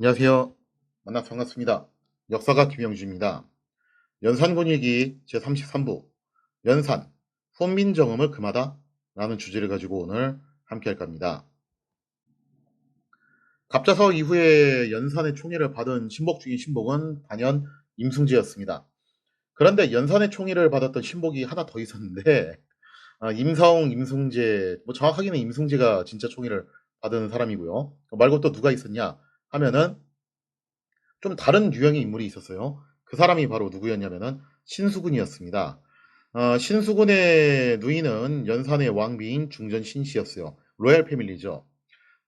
안녕하세요. 만나서 반갑습니다. 역사가 김영주입니다. 연산군일기 제33부 연산, 훈민정음을 금하다 라는 주제를 가지고 오늘 함께 할까 합니다. 갑자서 이후에 연산의 총애를 받은 신복 중인 신복은 단연 임승재였습니다. 그런데 연산의 총애를 받았던 신복이 하나 더 있었는데 임사홍, 임승재, 뭐 정확하게는 임승재가 진짜 총애를 받은 사람이고요. 말고 또 누가 있었냐 하면은 좀 다른 유형의 인물이 있었어요. 그 사람이 바로 누구였냐면은 신수군이었습니다. 신수군의 누이는 연산의 왕비인 중전 신씨였어요. 로얄 패밀리죠.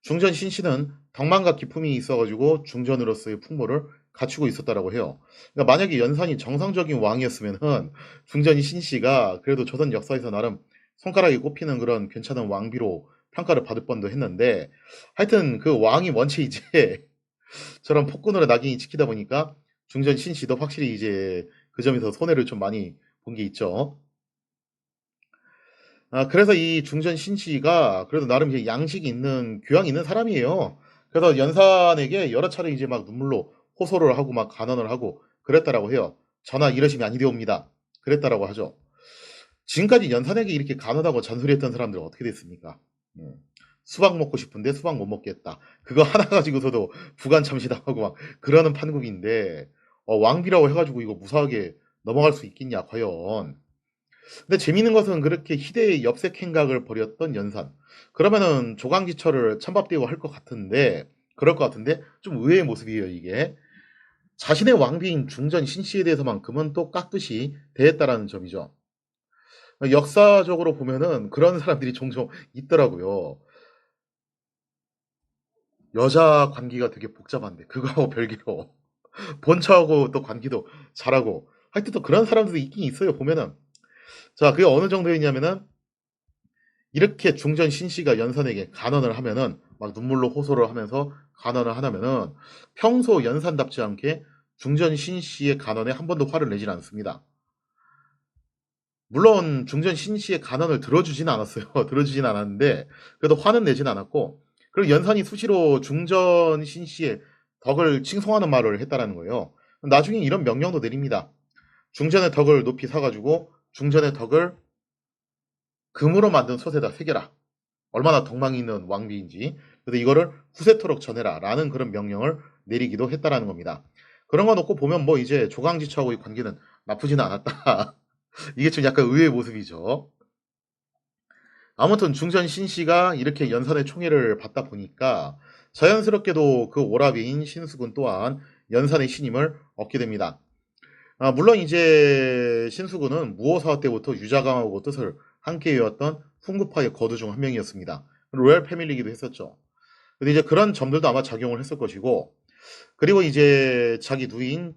중전 신씨는 덕망과 기품이 있어가지고 중전으로서의 풍모를 갖추고 있었다라고 해요. 그러니까 만약에 연산이 정상적인 왕이었으면은 중전 신씨가 그래도 조선 역사에서 나름 손가락에 꼽히는 그런 괜찮은 왕비로 평가를 받을 뻔도 했는데, 하여튼 그 왕이 원체 이제 저런 폭군으로 낙인이 찍히다 보니까 중전 신씨도 확실히 이제 그 점에서 손해를 좀 많이 본 게 있죠. 그래서 이 중전 신씨가 그래도 나름 이제 양식이 있는 교양이 있는 사람이에요. 그래서 연산에게 여러 차례 이제 막 눈물로 호소를 하고 막 간언을 하고 그랬다라고 해요. 전하 이러시면 아니되옵니다. 그랬다라고 하죠. 지금까지 연산에게 이렇게 간언하고 잔소리했던 사람들은 어떻게 됐습니까? 음. 수박 먹고 싶은데 수박 못 먹겠다. 그거 하나 가지고서도 부관 참시당하고 막 그러는 판국인데, 왕비라고 해가지고 이거 무사하게 넘어갈 수 있겠냐 과연. 근데 재미있는 것은 그렇게 희대의 엽색 행각을 벌였던 연산. 그러면은 조강지처를 찬밥대고 할 것 같은데, 그럴 것 같은데 좀 의외의 모습이에요 이게. 자신의 왕비인 중전 신씨에 대해서만큼은 또 깍듯이 대했다라는 점이죠. 역사적으로 보면은 그런 사람들이 종종 있더라고요. 여자 관계가 되게 복잡한데 그거하고 별개로 본처하고 또 관계도 잘하고, 하여튼 또 그런 사람들도 있긴 있어요 보면은. 자, 그게 어느 정도였냐면은 이렇게 중전 신씨가 연산에게 간언을 하면은 막 눈물로 호소를 하면서 간언을 하면은 평소 연산답지 않게 중전 신씨의 간언에 한 번도 화를 내질 않습니다. 물론 중전 신씨의 간언을 들어주진 않았어요. 들어주진 않았는데 그래도 화는 내진 않았고, 그리고 연산이 수시로 중전 신씨의 덕을 칭송하는 말을 했다라는 거예요. 나중에 이런 명령도 내립니다. 중전의 덕을 높이 사가지고 중전의 덕을 금으로 만든 솥에다 새겨라. 얼마나 덕망이 있는 왕비인지. 그래서 이거를 후세토록 전해라 라는 그런 명령을 내리기도 했다라는 겁니다. 그런 거 놓고 보면 뭐 이제 조강지처하고의 관계는 나쁘지는 않았다. 이게 좀 약간 의외의 모습이죠. 아무튼 중전 신씨가 이렇게 연산의 총애를 받다 보니까 자연스럽게도 그 오라비인 신수군 또한 연산의 신임을 얻게 됩니다. 물론 이제 신수군은 무오사화 때부터 유자강하고 뜻을 함께 이었던 훈구파의 거두 중 한 명이었습니다. 로얄 패밀리이기도 했었죠. 근데 이제 그런 점들도 아마 작용을 했을 것이고, 그리고 이제 자기 누이인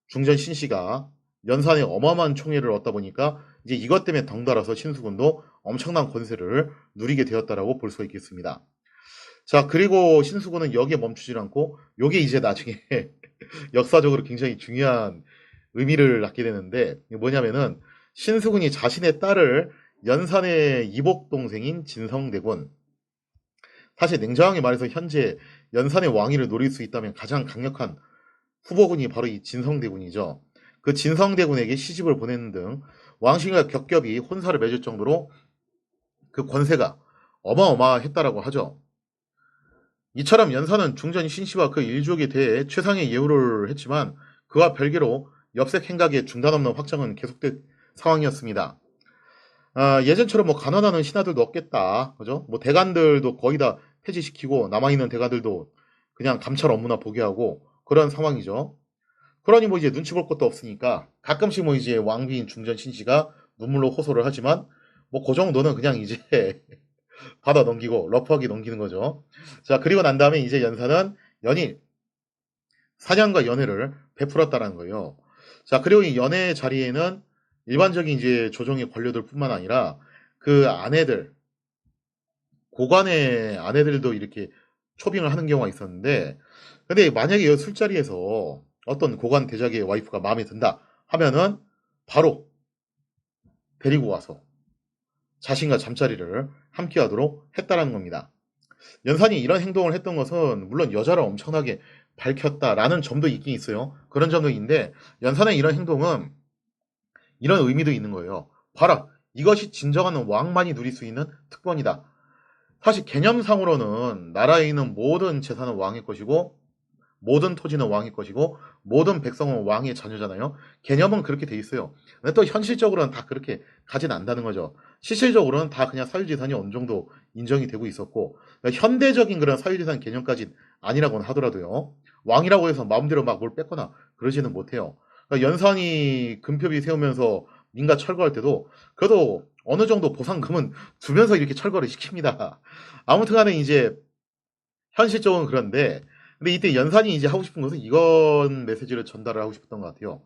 중전 신씨가 연산에 어마어마한 총애를 얻다 보니까 이제 이것 때문에 덩달아서 신수군도 엄청난 권세를 누리게 되었다라고 볼 수가 있겠습니다. 자, 그리고 신수군은 여기에 멈추질 않고 요게 이제 나중에 역사적으로 굉장히 중요한 의미를 갖게 되는데, 이게 뭐냐면은 신수군이 자신의 딸을 연산의 이복 동생인 진성대군, 사실 냉정하게 말해서 현재 연산의 왕위를 노릴 수 있다면 가장 강력한 후보군이 바로 이 진성대군이죠. 그 진성대군에게 시집을 보내는 등 왕실과 겹겹이 혼사를 맺을 정도로 그 권세가 어마어마했다라고 하죠. 이처럼 연산은 중전 신씨와 그 일족에 대해 최상의 예우를 했지만 그와 별개로 엽색 행각의 중단 없는 확장은 계속된 상황이었습니다. 예전처럼 뭐 가난하는 신하들도 없겠다. 그죠? 뭐 대관들도 거의 다 폐지시키고 남아있는 대관들도 그냥 감찰 업무나 보게 하고 그런 상황이죠. 그러니 뭐 이제 눈치 볼 것도 없으니까 가끔씩 뭐 이제 왕비인 중전 신씨가 눈물로 호소를 하지만 뭐 그 정도는 그냥 이제 받아 넘기고 러프하게 넘기는 거죠. 자, 그리고 난 다음에 이제 연사는 연일 사냥과 연애를 베풀었다는 거예요. 자, 그리고 이 연애 자리에는 일반적인 이제 조정의 관료들뿐만 아니라 그 아내들, 고관의 아내들도 이렇게 초빙을 하는 경우가 있었는데, 근데 만약에 이 술자리에서 어떤 고관 대작의 와이프가 마음에 든다 하면은 바로 데리고 와서 자신과 잠자리를 함께 하도록 했다라는 겁니다. 연산이 이런 행동을 했던 것은 물론 여자를 엄청나게 밝혔다라는 점도 있긴 있어요. 그런 점도 있는데 연산의 이런 행동은 이런 의미도 있는 거예요. 봐라, 이것이 진정한 왕만이 누릴 수 있는 특권이다. 사실 개념상으로는 나라에 있는 모든 재산은 왕의 것이고 모든 토지는 왕의 것이고 모든 백성은 왕의 자녀잖아요. 개념은 그렇게 돼 있어요. 근데 또 현실적으로는 다 그렇게 가진 않는다는 거죠. 실질적으로는 다 그냥 사유재산이 어느 정도 인정이 되고 있었고 그러니까 현대적인 그런 사유재산 개념까지는 아니라고는 하더라도요. 왕이라고 해서 마음대로 막 뭘 뺏거나 그러지는 못해요. 그러니까 연산이 금표비 세우면서 민가 철거할 때도 그래도 어느 정도 보상금은 주면서 이렇게 철거를 시킵니다. 아무튼 간에 이제 현실적으로는 그런데 근데 이때 연산이 이제 하고 싶은 것은 이런 메시지를 전달을 하고 싶었던 것 같아요.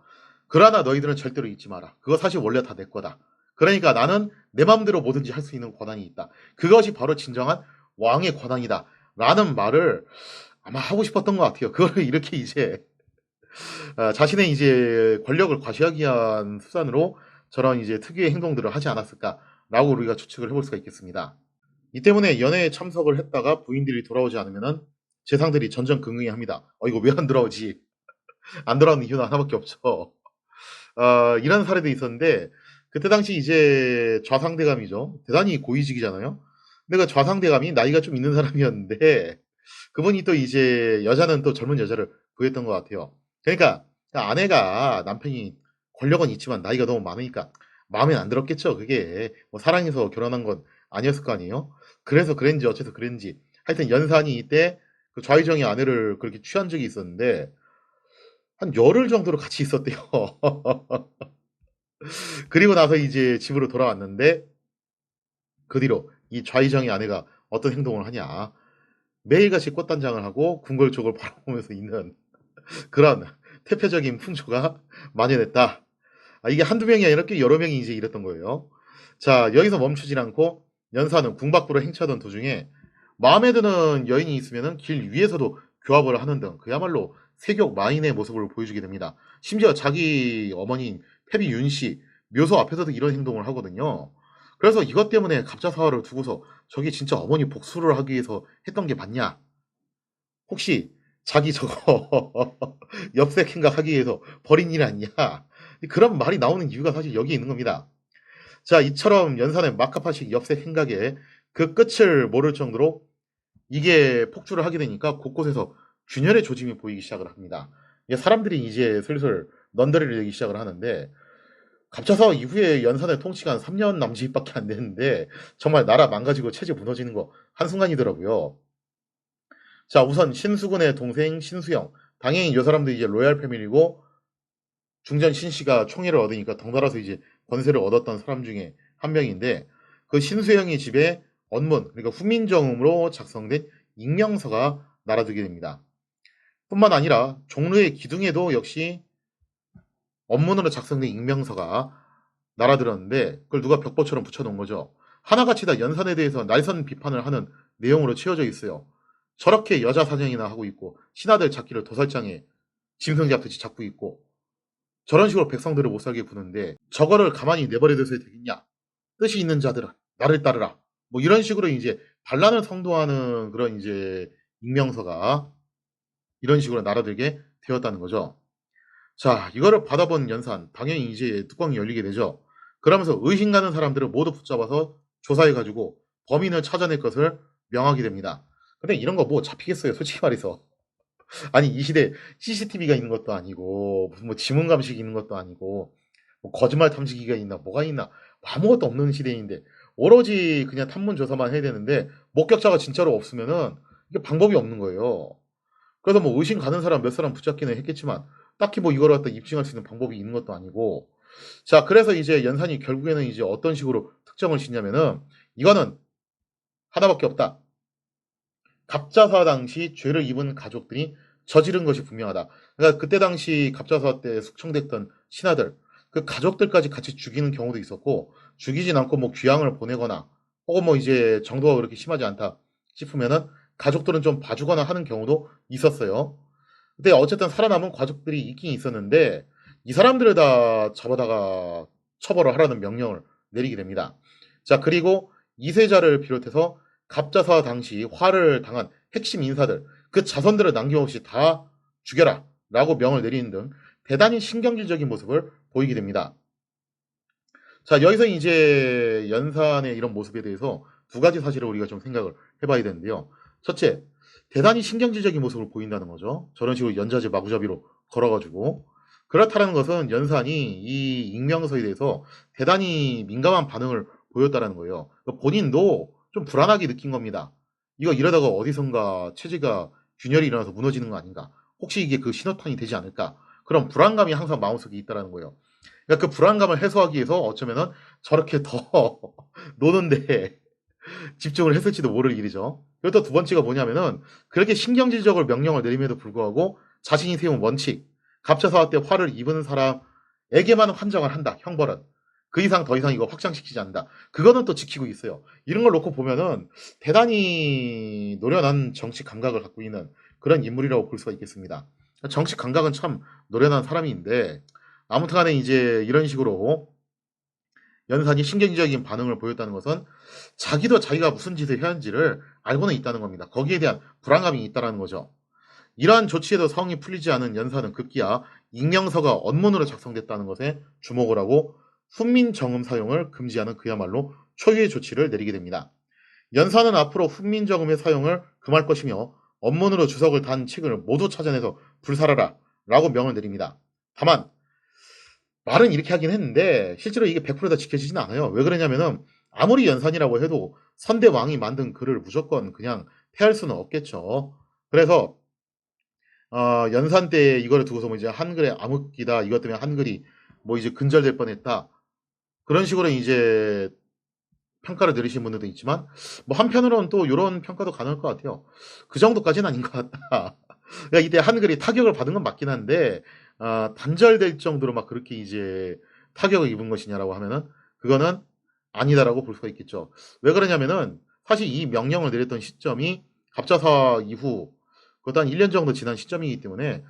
그러나 너희들은 절대로 잊지 마라. 그거 사실 원래 다 내 거다. 그러니까 나는 내 마음대로 뭐든지 할 수 있는 권한이 있다. 그것이 바로 진정한 왕의 권한이다. 라는 말을 아마 하고 싶었던 것 같아요. 그거를 이렇게 이제 자신의 이제 권력을 과시하기 위한 수단으로 저런 이제 특유의 행동들을 하지 않았을까라고 우리가 추측을 해볼 수가 있겠습니다. 이 때문에 연애에 참석을 했다가 부인들이 돌아오지 않으면은 재상들이 전전긍긍해합니다. 이거 왜 안 돌아오지? 안 돌아오는 이유는 하나밖에 없죠. 이런 사례도 있었는데 그때 당시 이제 좌상대감이죠. 대단히 고위직이잖아요. 근데 그 좌상대감이 나이가 좀 있는 사람이었는데 그분이 또 이제 여자는 또 젊은 여자를 구했던 것 같아요. 그러니까 아내가 남편이 권력은 있지만 나이가 너무 많으니까 마음에 안 들었겠죠. 그게 뭐 사랑해서 결혼한 건 아니었을 거 아니에요. 그래서 그랬는지 어째서 그랬는지 하여튼 연산이 이때 그 좌의정의 아내를 그렇게 취한 적이 있었는데 한 열흘 정도로 같이 있었대요. 그리고 나서 이제 집으로 돌아왔는데 그 뒤로 이 좌의정의 아내가 어떤 행동을 하냐. 매일같이 꽃단장을 하고 궁궐 쪽을 바라보면서 있는 그런 태폐적인 풍조가 만연했다. 이게 한두 명이 아니라 꽤 여러 명이 이제 이랬던 거예요. 자, 여기서 멈추질 않고 연사는 궁 밖으로 행차하던 도중에 마음에 드는 여인이 있으면은 길 위에서도 교합을 하는 등 그야말로 세격 마인의 모습을 보여주게 됩니다. 심지어 자기 어머니인 패비 윤씨 묘소 앞에서도 이런 행동을 하거든요. 그래서 이것 때문에 갑자사화를 두고서 저게 진짜 어머니 복수를 하기 위해서 했던 게 맞냐? 혹시 자기 저거 엽색 생각하기 위해서 버린 일 아니냐? 그런 말이 나오는 이유가 사실 여기에 있는 겁니다. 자, 이처럼 연산의 마카파식 엽색 행각에 그 끝을 모를 정도로 이게 폭주를 하게 되니까 곳곳에서 균열의 조짐이 보이기 시작을 합니다. 사람들이 이제 슬슬 넌더리를 내기 시작을 하는데 갑자사 이후에 연산의 통치가 한 3년 남짓밖에 안 됐는데 정말 나라 망가지고 체제 무너지는 거 한순간이더라고요. 자, 우선 신수군의 동생 신수영. 당연히 이 사람도 이제 로얄 패밀리고 중전 신씨가 총애를 얻으니까 덩달아서 이제 권세를 얻었던 사람 중에 한 명인데 그 신수영의 집에 언문, 그러니까 후민정음으로 작성된 익명서가 날아들게 됩니다. 뿐만 아니라 종로의 기둥에도 역시 언문으로 작성된 익명서가 날아들었는데 그걸 누가 벽보처럼 붙여놓은 거죠. 하나같이 다 연산에 대해서 날선 비판을 하는 내용으로 채워져 있어요. 저렇게 여자 사냥이나 하고 있고 신하들 잡기를 도살장에 짐승 잡듯이 잡고 있고 저런 식으로 백성들을 못 살게 구는데 저거를 가만히 내버려둬서 되겠냐? 뜻이 있는 자들아 나를 따르라. 뭐 이런 식으로 이제 반란을 선동하는 그런 이제 익명서가 이런 식으로 날아들게 되었다는 거죠. 자, 이거를 받아본 연산 당연히 이제 뚜껑이 열리게 되죠. 그러면서 의심 가는 사람들을 모두 붙잡아서 조사해 가지고 범인을 찾아낼 것을 명하게 됩니다. 근데 이런 거 뭐 잡히겠어요, 솔직히 말해서. 아니 이 시대에 CCTV가 있는 것도 아니고 무슨 뭐 지문 감식이 있는 것도 아니고 뭐 거짓말 탐지기가 있나 뭐가 있나 아무것도 없는 시대인데 오로지 그냥 탐문 조사만 해야 되는데 목격자가 진짜로 없으면은 이게 방법이 없는 거예요. 그래서 뭐 의심 가는 사람 몇 사람 붙잡기는 했겠지만 딱히 뭐 이걸 갖다 입증할 수 있는 방법이 있는 것도 아니고 자 그래서 이제 연산이 결국에는 이제 어떤 식으로 특정을 짓냐면은 이거는 하나밖에 없다. 갑자사 당시 죄를 입은 가족들이 저지른 것이 분명하다. 그러니까 그때 당시 갑자사 때 숙청됐던 신하들 그 가족들까지 같이 죽이는 경우도 있었고 죽이진 않고 뭐 귀양을 보내거나 혹은 뭐 이제 정도가 그렇게 심하지 않다 싶으면은 가족들은 좀 봐주거나 하는 경우도 있었어요. 근데 어쨌든 살아남은 가족들이 있긴 있었는데 이 사람들을 다 잡아다가 처벌을 하라는 명령을 내리게 됩니다. 자 그리고 이세자를 비롯해서 갑자사 당시 화를 당한 핵심 인사들 그 자손들을 남김없이 다 죽여라 라고 명을 내리는 등 대단히 신경질적인 모습을 보이게 됩니다. 자, 여기서 이제 연산의 이런 모습에 대해서 두 가지 사실을 우리가 좀 생각을 해봐야 되는데요. 첫째, 대단히 신경질적인 모습을 보인다는 거죠. 저런 식으로 연좌제 마구잡이로 걸어가지고. 그렇다는 것은 연산이 이 익명서에 대해서 대단히 민감한 반응을 보였다는 거예요. 본인도 좀 불안하게 느낀 겁니다. 이거 이러다가 어디선가 체제가 균열이 일어나서 무너지는 거 아닌가? 혹시 이게 그 신호탄이 되지 않을까? 그런 불안감이 항상 마음속에 있다는 거예요. 그러니까 그 불안감을 해소하기 위해서 어쩌면은 저렇게 더 노는데 집중을 했을지도 모를 일이죠. 그리고 또 두 번째가 뭐냐면은 그렇게 신경질적으로 명령을 내림에도 불구하고 자신이 세운 원칙, 갑자사화 때 화를 입은 사람에게만 환정을 한다. 형벌은. 그 이상 더 이상 이거 확장시키지 않는다. 그거는 또 지키고 있어요. 이런 걸 놓고 보면은 대단히 노련한 정치 감각을 갖고 있는 그런 인물이라고 볼 수가 있겠습니다. 정치 감각은 참 노련한 사람인데 아무튼 간에 이제 이런 식으로 연산이 신경질적인 반응을 보였다는 것은 자기도 자기가 무슨 짓을 해야 하는지를 알고는 있다는 겁니다. 거기에 대한 불안감이 있다는 거죠. 이러한 조치에도 성이 풀리지 않은 연산은 급기야 익명서가 언문으로 작성됐다는 것에 주목을 하고 훈민정음 사용을 금지하는 그야말로 초유의 조치를 내리게 됩니다. 연산은 앞으로 훈민정음의 사용을 금할 것이며 언문으로 주석을 단 책을 모두 찾아내서 불살하라 라고 명을 내립니다. 다만 말은 이렇게 하긴 했는데 실제로 이게 100%다 지켜지진 않아요. 왜 그러냐면은 아무리 연산이라고 해도 선대왕이 만든 글을 무조건 그냥 폐할 수는 없겠죠. 그래서 연산 때 이거를 두고서 뭐 이제 한글의 암흑기다 이것 때문에 한글이 뭐 이제 근절될 뻔했다 그런 식으로 이제 평가를 내리신 분들도 있지만 뭐 한편으로는 또 이런 평가도 가능할 것 같아요. 그 정도까지는 아닌 것 같다. 그러니까 이때 한글이 타격을 받은 건 맞긴 한데 단절될 정도로 막 그렇게 이제 타격을 입은 것이냐라고 하면은 그거는 아니다라고 볼 수가 있겠죠. 왜 그러냐면은 사실 이 명령을 내렸던 시점이 갑자사 이후 그것도 한 1년 정도 지난 시점이기 때문에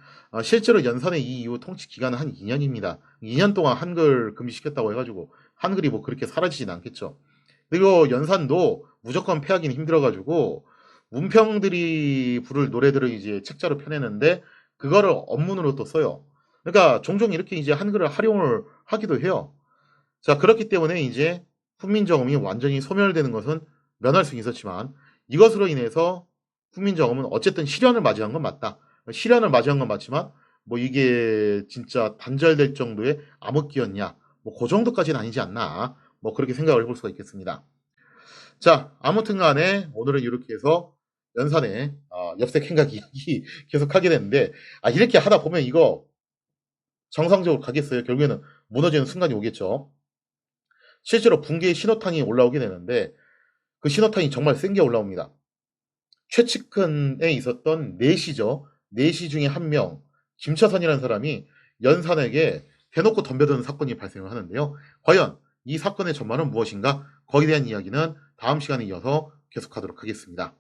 실제로 연산의 이 이후 통치 기간은 한 2년입니다. 2년 동안 한글 금지시켰다고 해가지고 한글이 뭐 그렇게 사라지진 않겠죠. 그리고 연산도 무조건 폐하기는 힘들어가지고 문평들이 부를 노래들을 이제 책자로 펴내는데 그거를 언문으로 또 써요. 그러니까 종종 이렇게 이제 한글을 활용을 하기도 해요. 자, 그렇기 때문에 이제 훈민정음이 완전히 소멸되는 것은 면할 수 있었지만 이것으로 인해서 훈민정음은 어쨌든 실현을 맞이한 건 맞다. 실현을 맞이한 건 맞지만 뭐 이게 진짜 단절될 정도의 암흑기였냐. 뭐 그 정도까지는 아니지 않나. 뭐 그렇게 생각을 해볼 수가 있겠습니다. 자, 아무튼 간에 오늘은 이렇게 해서 연산의 엽색 행각 이야기 계속 하게 됐는데 이렇게 하다 보면 이거 정상적으로 가겠어요. 결국에는 무너지는 순간이 오겠죠. 실제로 붕괴의 신호탄이 올라오게 되는데 그 신호탄이 정말 센 게 올라옵니다. 최측근에 있었던 내시죠. 내시 중에 한 명, 김차선이라는 사람이 연산에게 대놓고 덤벼드는 사건이 발생을 하는데요. 과연 이 사건의 전말은 무엇인가? 거기에 대한 이야기는 다음 시간에 이어서 계속하도록 하겠습니다.